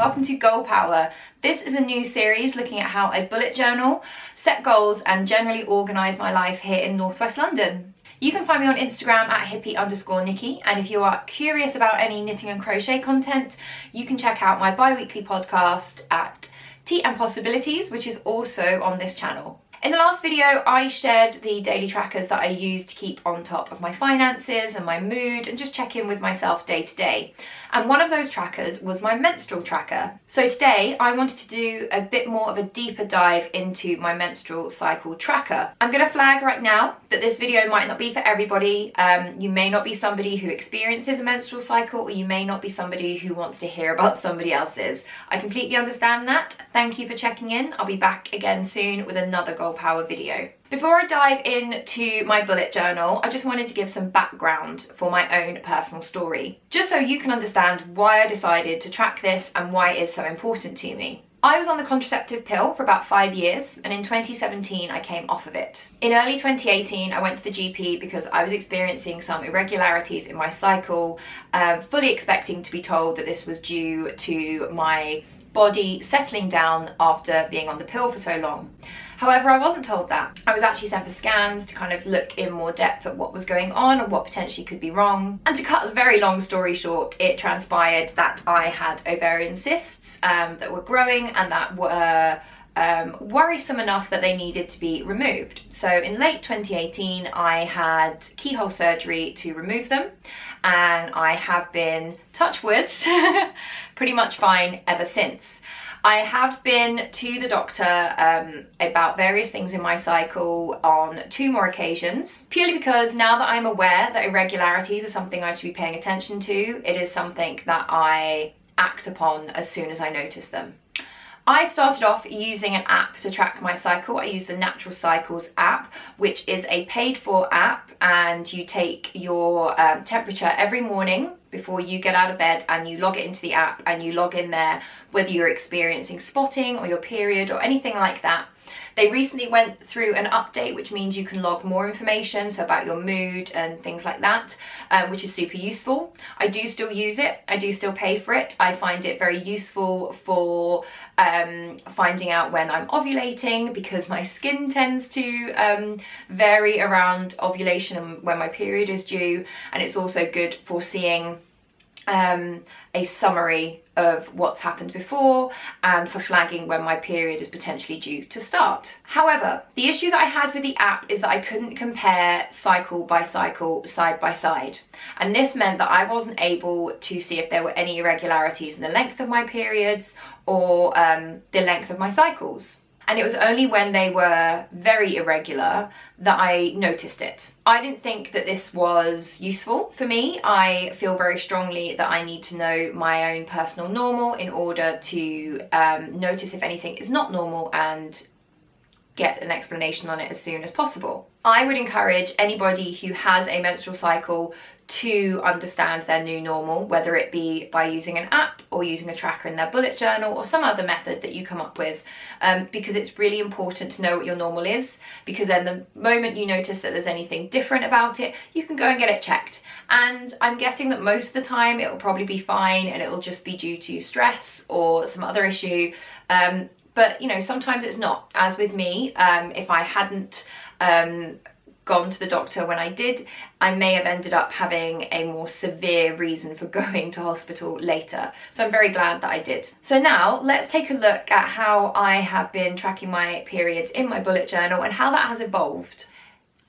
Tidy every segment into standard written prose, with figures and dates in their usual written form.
welcome to Goal Power. This is a new series looking at how I bullet journal, set goals and generally organise my life here in Northwest London. You can find me on Instagram at hippie_Nikki, and if you are curious about any knitting and crochet content, you can check out my bi-weekly podcast at Tea and Possibilities, which is also on this channel. In the last video, I shared the daily trackers that I use to keep on top of my finances and my mood and just check in with myself day to day. And one of those trackers was my menstrual tracker. So today I wanted to do a bit more of a deeper dive into my menstrual cycle tracker. I'm going to flag right now that this video might not be for everybody. You may not be somebody who experiences a menstrual cycle, or you may not be somebody who wants to hear about somebody else's. I completely understand that. Thank you for checking in. I'll be back again soon with another Goal Power video. Before I dive into my bullet journal, I just wanted to give some background for my own personal story, just so you can understand why I decided to track this and why it is so important to me. I was on the contraceptive pill for about 5 years, and in 2017 I came off of it. In early 2018 I went to the GP because I was experiencing some irregularities in my cycle, fully expecting to be told that this was due to my body settling down after being on the pill for so long. However, I wasn't told that. I was actually sent for scans to kind of look in more depth at what was going on and what potentially could be wrong. And to cut a very long story short, it transpired that I had ovarian cysts that were growing and that were worrisome enough that they needed to be removed. So in late 2018 I had keyhole surgery to remove them, and I have been, touch wood, pretty much fine ever since. I have been to the doctor about various things in my cycle on 2 more occasions, purely because now that I'm aware that irregularities are something I should be paying attention to, it is something that I act upon as soon as I notice them. I started off using an app to track my cycle. I use the Natural Cycles app, which is a paid for app, and you take your temperature every morning before you get out of bed and you log it into the app, and you log in there whether you're experiencing spotting or your period or anything like that. They recently went through an update, which means you can log more information, so about your mood and things like that, which is super useful. I do still use it. I do still pay for it. I find it very useful for finding out when I'm ovulating, because my skin tends to vary around ovulation and when my period is due, and it's also good for seeing a summary of what's happened before and for flagging when my period is potentially due to start. However, the issue that I had with the app is that I couldn't compare cycle by cycle, side by side, and this meant that I wasn't able to see if there were any irregularities in the length of my periods or the length of my cycles. And it was only when they were very irregular that I noticed it. I didn't think that this was useful for me. I feel very strongly that I need to know my own personal normal in order to notice if anything is not normal and get an explanation on it as soon as possible. I would encourage anybody who has a menstrual cycle to understand their new normal, whether it be by using an app or using a tracker in their bullet journal or some other method that you come up with, because it's really important to know what your normal is, because then the moment you notice that there's anything different about it, you can go and get it checked. And I'm guessing that most of the time it will probably be fine and it will just be due to stress or some other issue. But you know, sometimes it's not, as with me. If I hadn't gone to the doctor when I did, I may have ended up having a more severe reason for going to hospital later. So I'm very glad that I did. So now let's take a look at how I have been tracking my periods in my bullet journal and how that has evolved.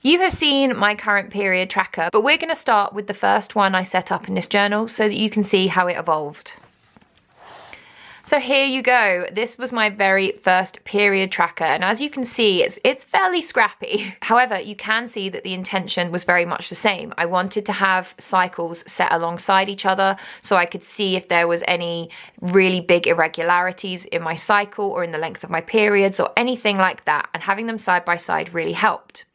You have seen my current period tracker, but we're going to start with the first one I set up in this journal so that you can see how it evolved. So here you go. This was my very first period tracker, and as you can see, it's fairly scrappy. However, you can see that the intention was very much the same. I wanted to have cycles set alongside each other so I could see if there was any really big irregularities in my cycle or in the length of my periods or anything like that, and having them side by side really helped.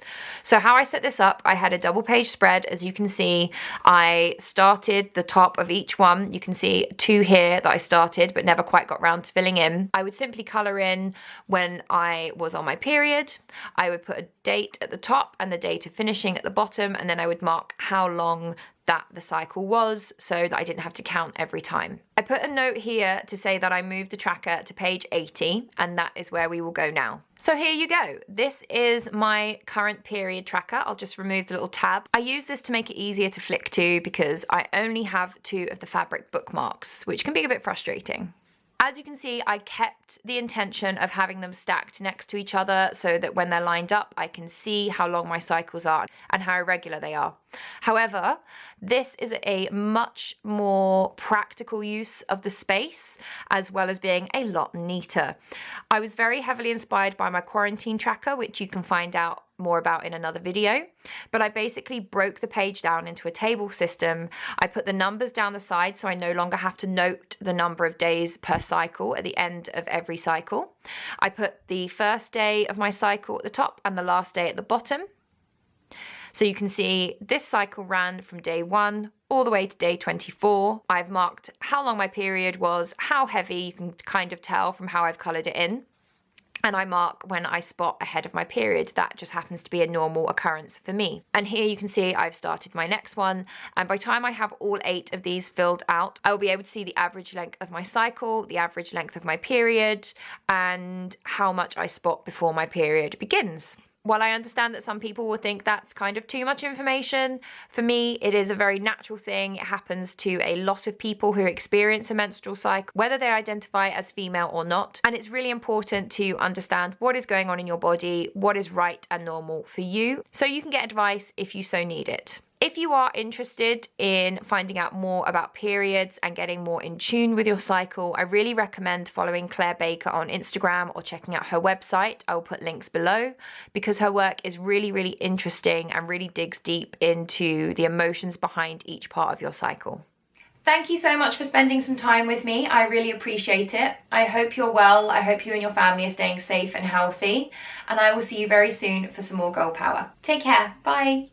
So how I set this up, I had a double page spread. As you can see, I started the top of each one. You can see 2 here that I started but never quite quite got round to filling in. I would simply colour in when I was on my period. I would put a date at the top and the date of finishing at the bottom, and then I would mark how long that the cycle was so that I didn't have to count every time. I put a note here to say that I moved the tracker to page 80, and that is where we will go now. So here you go. This is my current period tracker. I'll just remove the little tab. I use this to make it easier to flick to because I only have 2 of the fabric bookmarks, which can be a bit frustrating. As you can see, I kept the intention of having them stacked next to each other so that when they're lined up, I can see how long my cycles are and how irregular they are. However, this is a much more practical use of the space, as well as being a lot neater. I was very heavily inspired by my quarantine tracker, which you can find out more about in another video, but I basically broke the page down into a table system. I put the numbers down the side so I no longer have to note the number of days per cycle at the end of every cycle. I put the first day of my cycle at the top and the last day at the bottom. So you can see this cycle ran from day 1 all the way to day 24. I've marked how long my period was, how heavy, you can kind of tell from how I've coloured it in. And I mark when I spot ahead of my period. That just happens to be a normal occurrence for me. And here you can see I've started my next one. And by the time I have all 8 of these filled out, I will be able to see the average length of my cycle, the average length of my period, and how much I spot before my period begins. While I understand that some people will think that's kind of too much information, for me it is a very natural thing. It happens to a lot of people who experience a menstrual cycle, whether they identify as female or not. And it's really important to understand what is going on in your body, what is right and normal for you, so you can get advice if you so need it. If you are interested in finding out more about periods and getting more in tune with your cycle, I really recommend following Claire Baker on Instagram or checking out her website. I will put links below because her work is really, really interesting and really digs deep into the emotions behind each part of your cycle. Thank you so much for spending some time with me. I really appreciate it. I hope you're well. I hope you and your family are staying safe and healthy. And I will see you very soon for some more girl power. Take care. Bye.